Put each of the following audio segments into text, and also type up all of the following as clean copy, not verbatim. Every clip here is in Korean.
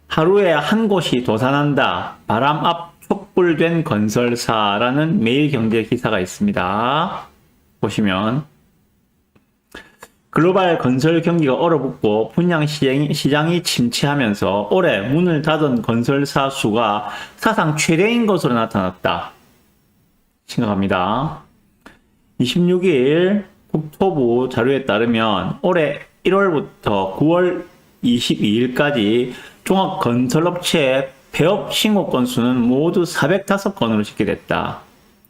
하루에 한 곳이 도산한다. 바람 앞 촛불된 건설사라는 매일경제 기사가 있습니다. 보시면 글로벌 건설 경기가 얼어붙고 분양 시장이 침체하면서 올해 문을 닫은 건설사 수가 사상 최대인 것으로 나타났다. 심각합니다. 26일 국토부 자료에 따르면 올해 1월부터 9월 22일까지 종합건설업체 폐업 신고 건수는 모두 405건으로 집계됐다.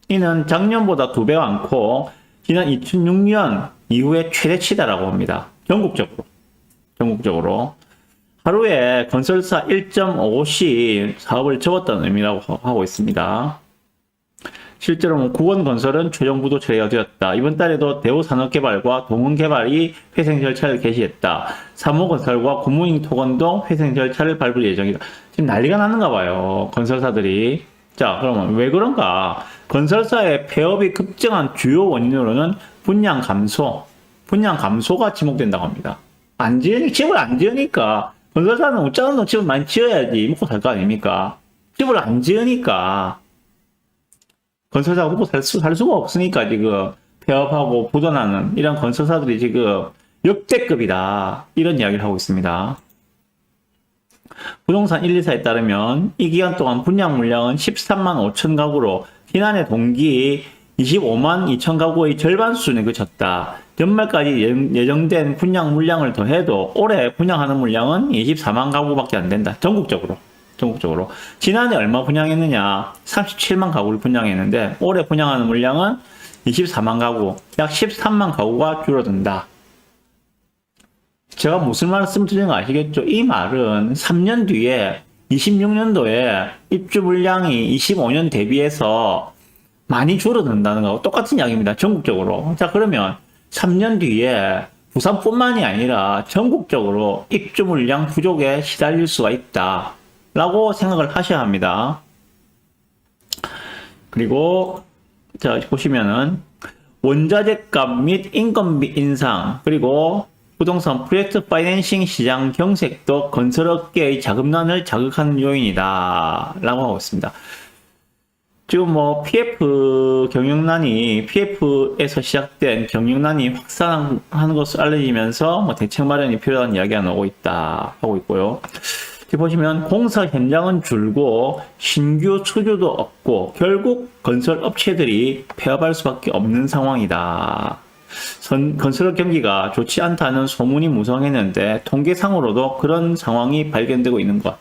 이는 작년보다 2배 많고 지난 2006년 이후에 최대치다라고 합니다. 전국적으로. 하루에 건설사 1.5씩 사업을 접었다는 의미라고 하고 있습니다. 실제로 구원건설은 최종 부도 처리가 되었다. 이번 달에도 대우산업개발과 동원개발이 회생 절차를 개시했다. 삼호건설과 굿모닝토건도 회생 절차를 밟을 예정이다. 지금 난리가 나는가 봐요. 건설사들이. 자, 그러면 왜 그런가? 건설사의 폐업이 급증한 주요 원인으로는 분양 감소가 지목된다고 합니다. 집을 안 지으니까 건설사는 어쩌면 집을 많이 지어야지 먹고 살 거 아닙니까? 집을 안 지으니까 건설사가 먹고 살 수가 없으니까 지금 폐업하고 부도나는 이런 건설사들이 지금 역대급이다. 이런 이야기를 하고 있습니다. 부동산 124에 따르면 이 기간 동안 분양 물량은 13만 5천 가구로 지난해 동기 25만 2천 가구의 절반 수준에 그쳤다. 연말까지 예정된 분양 물량을 더해도 올해 분양하는 물량은 24만 가구밖에 안 된다. 전국적으로. 지난해 얼마 분양했느냐? 37만 가구를 분양했는데 올해 분양하는 물량은 24만 가구, 약 13만 가구가 줄어든다. 제가 무슨 말씀 드리는 거 아시겠죠? 이 말은 3년 뒤에 26년도에 입주 물량이 25년 대비해서 많이 줄어든다는 거하고 똑같은 이야기입니다. 전국적으로. 자, 그러면 3년 뒤에 부산뿐만이 아니라 전국적으로 입주 물량 부족에 시달릴 수가 있다. 라고 생각을 하셔야 합니다. 그리고 자, 보시면은 원자재 값 및 인건비 인상, 그리고 부동산 프로젝트 파이낸싱 시장 경색도 건설업계의 자금난을 자극하는 요인이다. 라고 하고 있습니다. 지금 PF에서 시작된 경영난이 확산하는 것으로 알려지면서 대책 마련이 필요한 이야기가 나오고 있다. 하고 있고요. 여기 보시면 공사 현장은 줄고 신규 수주도 없고 결국 건설 업체들이 폐업할 수밖에 없는 상황이다. 건설업 경기가 좋지 않다는 소문이 무성했는데 통계상으로도 그런 상황이 발견되고 있는 것.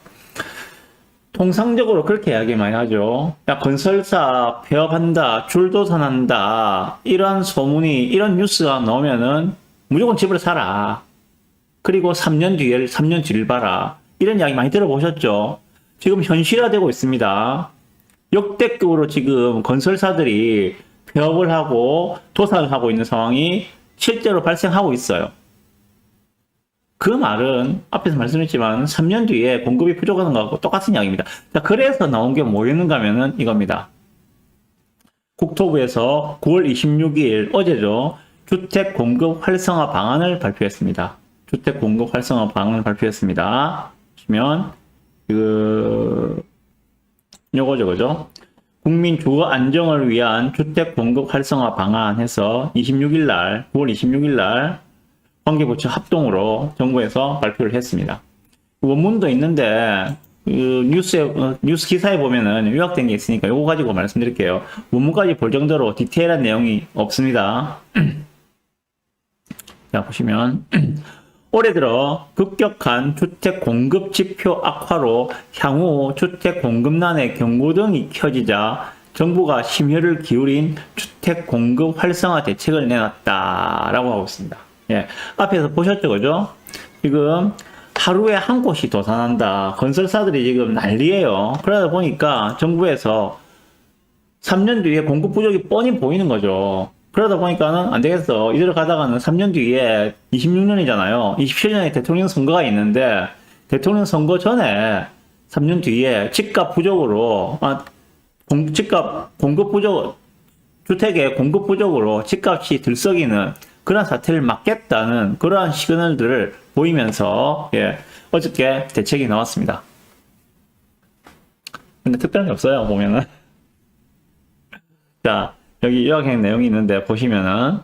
통상적으로 그렇게 이야기 많이 하죠. 야, 건설사 폐업한다, 줄도산한다, 이런 이런 뉴스가 나오면은 무조건 집을 사라. 그리고 3년 뒤를 봐라. 이런 이야기 많이 들어보셨죠? 지금 현실화되고 있습니다. 역대급으로 지금 건설사들이 폐업을 하고 도산을 하고 있는 상황이 실제로 발생하고 있어요. 그 말은 앞에서 말씀했지만 3년 뒤에 공급이 부족한 것하고 똑같은 이야기입니다. 자, 그래서 나온 게 뭐였는가 하면은 이겁니다. 국토부에서 9월 26일 어제죠. 주택 공급 활성화 방안을 발표했습니다. 보시면 요거죠, 그죠? 국민 주거 안정을 위한 주택 공급 활성화 방안 해서 9월 26일 날 관계부처 합동으로 정부에서 발표를 했습니다. 원문도 있는데 뉴스 기사에 보면은 요약된 게 있으니까 요거 가지고 말씀드릴게요. 원문까지 볼 정도로 디테일한 내용이 없습니다. 자, 보시면 올해 들어 급격한 주택 공급 지표 악화로 향후 주택 공급난의 경고등이 켜지자 정부가 심혈을 기울인 주택 공급 활성화 대책을 내놨다라고 하고 있습니다. 예, 앞에서 보셨죠, 그죠? 지금 하루에 한 곳이 도산한다. 건설사들이 지금 난리예요. 그러다 보니까 정부에서 3년 뒤에 공급 부족이 뻔히 보이는 거죠. 그러다 보니까는 안 되겠어. 이대로 가다가는 3년 뒤에 26년이잖아요. 27년에 대통령 선거가 있는데 대통령 선거 전에 3년 뒤에 집값 부족으로 주택의 공급 부족으로 집값이 들썩이는 그런 사태를 막겠다는 그러한 시그널들을 보이면서 어저께 대책이 나왔습니다. 근데 특별한 게 없어요, 보면은. 자, 여기 요약행 내용이 있는데, 보시면은,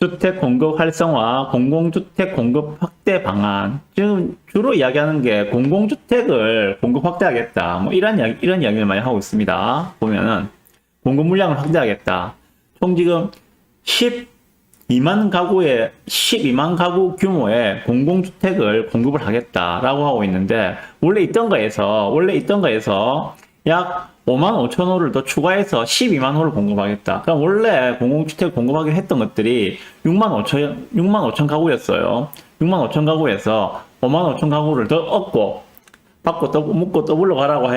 주택 공급 활성화, 공공주택 공급 확대 방안. 지금 주로 이야기하는 게 공공주택을 공급 확대하겠다. 뭐 이런 이야기를 많이 하고 있습니다. 보면은, 공급 물량을 확대하겠다. 총 지금 12만 가구 규모의 공공주택을 공급을 하겠다라고 하고 있는데, 원래 있던 거에서 약 5만 5천 호를 더 추가해서 12만 호를 공급하겠다. 그럼 원래 공공주택 공급하기로 했던 것들이 6만 5천 가구였어요. 6만 5천 가구에서 5만 5천 가구를 더 얻고, 묶고 더블로 가라고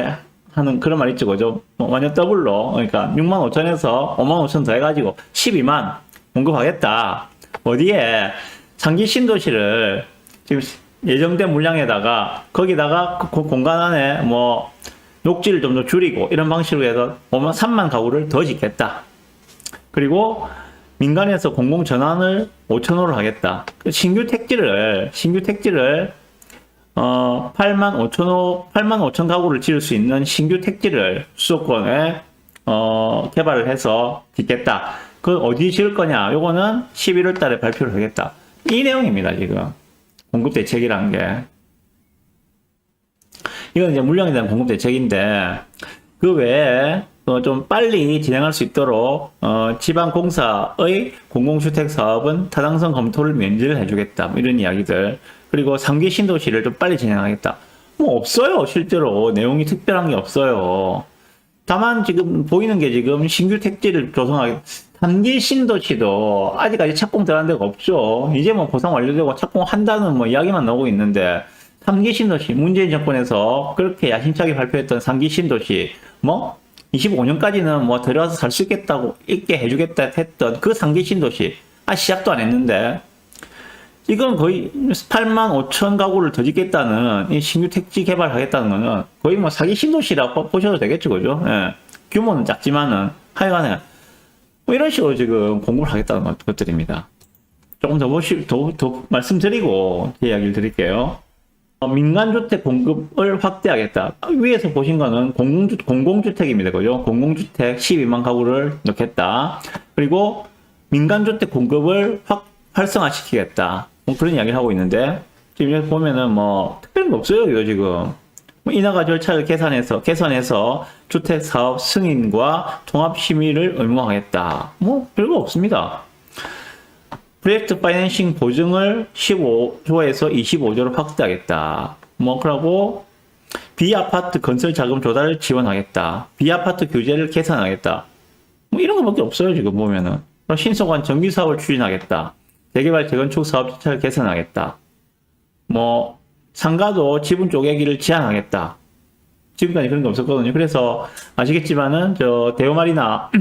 하는 그런 말 있죠, 그죠? 완전 더블로. 그러니까 6만 5천에서 5만 5천 더 해가지고 12만 공급하겠다. 어디에? 상기 신도시를 지금 예정된 물량에다가, 거기다가 그 공간 안에 뭐, 녹지를 좀 더 줄이고 이런 방식으로 해서 3만 가구를 더 짓겠다. 그리고 민간에서 공공 전환을 5천호를 하겠다. 신규 택지를 8만 5천 가구를 지을 수 있는 신규 택지를 수도권에 개발을 해서 짓겠다. 그 어디 지을 거냐? 요거는 11월 달에 발표를 하겠다. 이 내용입니다, 지금. 공급 대책이라는 게. 이건 이제 물량에 대한 공급 대책인데, 그 외에 좀 빨리 진행할 수 있도록 지방공사의 공공주택 사업은 타당성 검토를 면제를 해주겠다. 뭐 이런 이야기들. 그리고 3기 신도시를 좀 빨리 진행하겠다. 뭐 없어요. 실제로 내용이 특별한 게 없어요. 다만 지금 보이는 게 지금 신규 택지를 조성하겠다. 3기 신도시도 아직까지 착공 들어간 데가 없죠. 이제 뭐 보상 완료되고 착공한다는 뭐 이야기만 나오고 있는데, 3기 신도시, 문재인 정권에서 그렇게 야심차게 발표했던 3기 신도시, 뭐, 25년까지는 뭐 들어가서 살 수 있게 해주겠다 했던 그 3기 신도시, 시작도 안 했는데, 이건 거의 8만 5천 가구를 더 짓겠다는, 이 신규 택지 개발하겠다는 거는 거의 뭐 4기 신도시라고 보셔도 되겠죠, 그죠? 예. 규모는 작지만은, 하여간에, 뭐 이런 식으로 지금 공급을 하겠다는 것들입니다. 조금 더 말씀드리고, 제 이야기를 드릴게요. 민간주택 공급을 확대하겠다. 위에서 보신 거는 공공주택입니다. 그죠? 공공주택 12만 가구를 넣겠다. 그리고 민간주택 공급을 활성화시키겠다. 뭐 그런 이야기를 하고 있는데, 지금 여기 보면은 뭐, 특별한 거 없어요, 이거 지금. 뭐 인허가 절차를 개선해서 주택사업 승인과 통합심의를 의무화하겠다. 뭐, 별거 없습니다. 프로젝트 파이낸싱 보증을 15조에서 25조로 확대하겠다. 뭐, 그러고, 비아파트 건설 자금 조달을 지원하겠다. 비아파트 규제를 개선하겠다. 뭐, 이런 거밖에 없어요, 지금 보면은. 신속한 정비 사업을 추진하겠다. 재개발, 재건축 사업 절차를 개선하겠다. 뭐, 상가도 지분 쪼개기를 제한하겠다. 지금까지 그런 게 없었거든요. 그래서 아시겠지만은, 대우마리나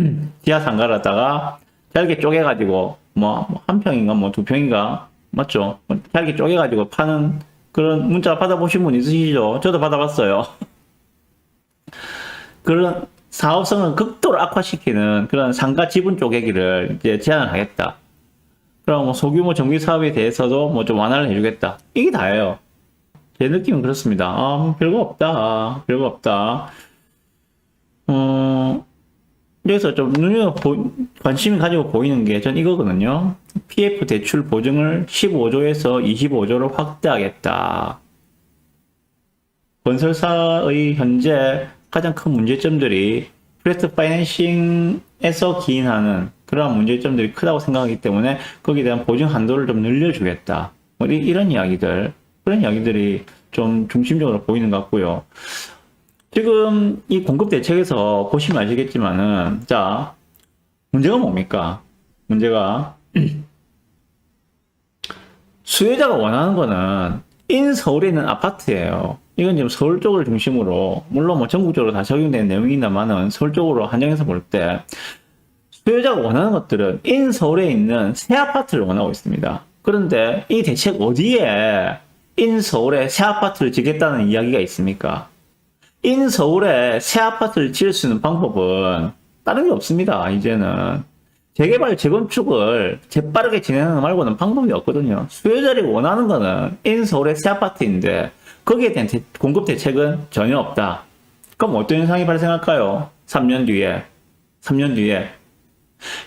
지하 상가를 잘게 쪼개가지고, 한 평인가, 두 평인가, 맞죠? 잘게 쪼개가지고 파는 그런 문자 받아보신 분 있으시죠? 저도 받아봤어요. 그런 사업성을 극도로 악화시키는 그런 상가 지분 쪼개기를 이제 제한을 하겠다. 그럼 소규모 정비 사업에 대해서도 좀 완화를 해주겠다. 이게 다예요. 제 느낌은 그렇습니다. 별거 없다. 여기서 좀 관심이 가지고 보이는 게 전 이거거든요. PF 대출 보증을 15조에서 25조로 확대하겠다. 건설사의 현재 가장 큰 문제점들이 프로젝트 파이낸싱에서 기인하는 그러한 문제점들이 크다고 생각하기 때문에 거기에 대한 보증 한도를 좀 늘려주겠다. 이런 그런 이야기들이 좀 중심적으로 보이는 것 같고요. 지금 이 공급 대책에서 보시면 아시겠지만은, 자, 문제가 뭡니까? 문제가, 수요자가 원하는 거는 인서울에 있는 아파트예요. 이건 지금 서울 쪽을 중심으로, 물론 뭐 전국적으로 다 적용되는 내용이나마는 서울 쪽으로 한정해서 볼 때, 수요자가 원하는 것들은 인서울에 있는 새 아파트를 원하고 있습니다. 그런데 이 대책 어디에 인서울에 새 아파트를 짓겠다는 이야기가 있습니까? 인서울에 새 아파트를 지을 수 있는 방법은 다른 게 없습니다. 이제는 재개발, 재건축을 재빠르게 진행하는 거 말고는 방법이 없거든요. 수요자들이 원하는 거는 인서울의 새 아파트인데 거기에 대한 공급 대책은 전혀 없다. 그럼 어떤 현상이 발생할까요? 3년 뒤에. 3년 뒤에.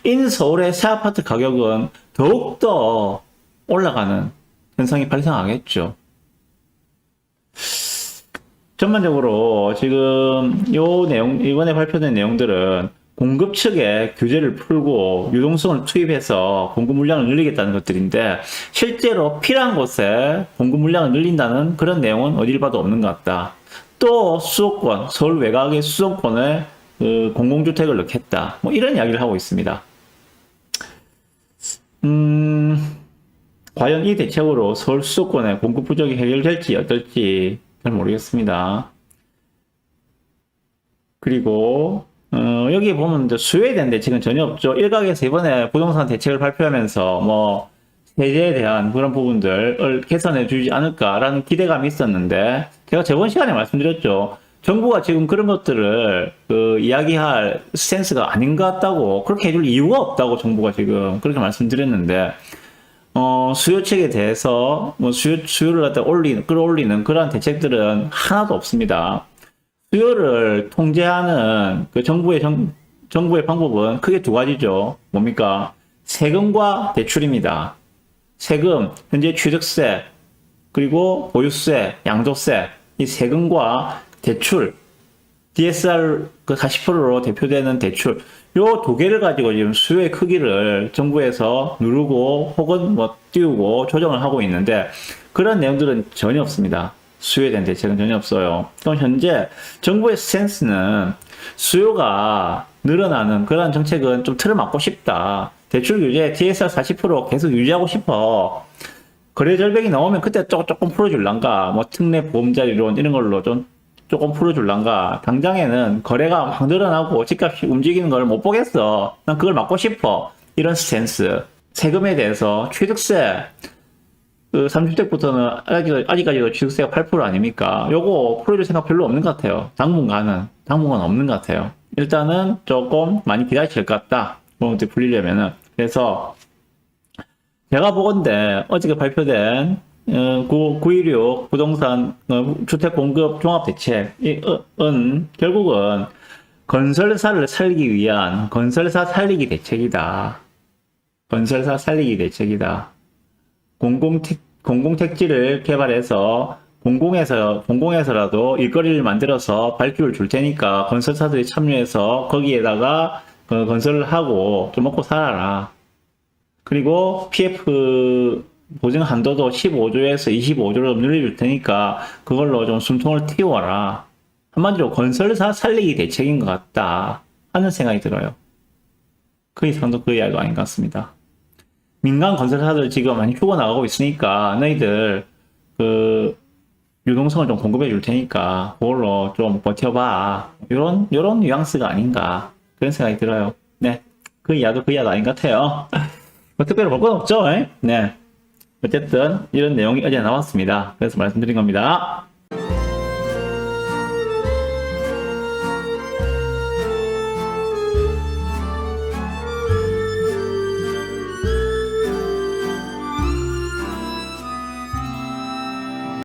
인서울의 새 아파트 가격은 더욱더 올라가는 현상이 발생하겠죠. 전반적으로 지금 요 내용, 이번에 발표된 내용들은 공급 측에 규제를 풀고 유동성을 투입해서 공급 물량을 늘리겠다는 것들인데 실제로 필요한 곳에 공급 물량을 늘린다는 그런 내용은 어딜 봐도 없는 것 같다. 또 수도권, 서울 외곽의 수도권에 그 공공주택을 넣겠다. 뭐 이런 이야기를 하고 있습니다. 과연 이 대책으로 서울 수도권의 공급 부족이 해결될지 어떨지 잘 모르겠습니다. 그리고 여기 보면 수요에 대한 대책은 전혀 없죠. 일각에서 이번에 부동산 대책을 발표하면서 뭐 세제에 대한 그런 부분들을 개선해 주지 않을까라는 기대감이 있었는데 제가 저번 시간에 말씀드렸죠. 정부가 지금 그런 것들을 이야기할 스탠스가 아닌 것 같다고, 그렇게 해줄 이유가 없다고 정부가 지금 그렇게 말씀드렸는데 수요 측에 대해서 뭐 수요를 갖다 끌어올리는 그러한 대책들은 하나도 없습니다. 수요를 통제하는 그 정부의 방법은 크게 두 가지죠. 뭡니까? 세금과 대출입니다. 세금, 현재 취득세, 그리고 보유세, 양도세, 이 세금과 대출, DSR 그 40%로 대표되는 대출, 요 두 개를 가지고 지금 수요의 크기를 정부에서 누르고 혹은 뭐 띄우고 조정을 하고 있는데 그런 내용들은 전혀 없습니다. 수요에 대한 대책은 전혀 없어요. 그럼 현재 정부의 스탠스는 수요가 늘어나는 그런 정책은 좀 틀을 막고 싶다. 대출 규제 DSR 40% 계속 유지하고 싶어. 거래 절벽이 나오면 그때 조금 풀어줄란가. 뭐 특례 보험자리론 이런 걸로 좀 조금 풀어줄란가. 당장에는 거래가 막 늘어나고 집값이 움직이는 걸 못 보겠어. 난 그걸 막고 싶어. 이런 스탠스. 세금에 대해서 취득세. 그 3주택부터는 아직까지도 취득세가 8% 아닙니까? 요거 풀어줄 생각 별로 없는 것 같아요. 당분간 없는 것 같아요. 일단은 조금 많이 기다리실 것 같다. 그런 것들이 풀리려면은. 그래서 제가 보건대 어저께 발표된 916 부동산 주택 공급 종합 대책은 결국은 건설사를 살리기 위한 건설사 살리기 대책이다. 건설사 살리기 대책이다. 공공택지를 개발해서 공공에서라도 일거리를 만들어서 발주를 줄 테니까 건설사들이 참여해서 거기에다가 건설을 하고 좀 먹고 살아라. 그리고 PF 보증 한도도 15조에서 25조로 늘려줄 테니까 그걸로 좀 숨통을 틔워라. 한마디로 건설사 살리기 대책인 것 같다 하는 생각이 들어요. 그 이상도 그 이야기가 아닌 것 같습니다. 민간 건설사들 지금 많이 죽어나가고 있으니까 너희들 그 유동성을 좀 공급해 줄 테니까 그걸로 좀 버텨봐. 요런 뉘앙스가 아닌가 그런 생각이 들어요. 네, 그 이야기도 그 이야기 아닌 것 같아요. 뭐 특별히 볼 건 없죠. 네. 어쨌든 이런 내용이 어제 나왔습니다. 그래서 말씀드린 겁니다.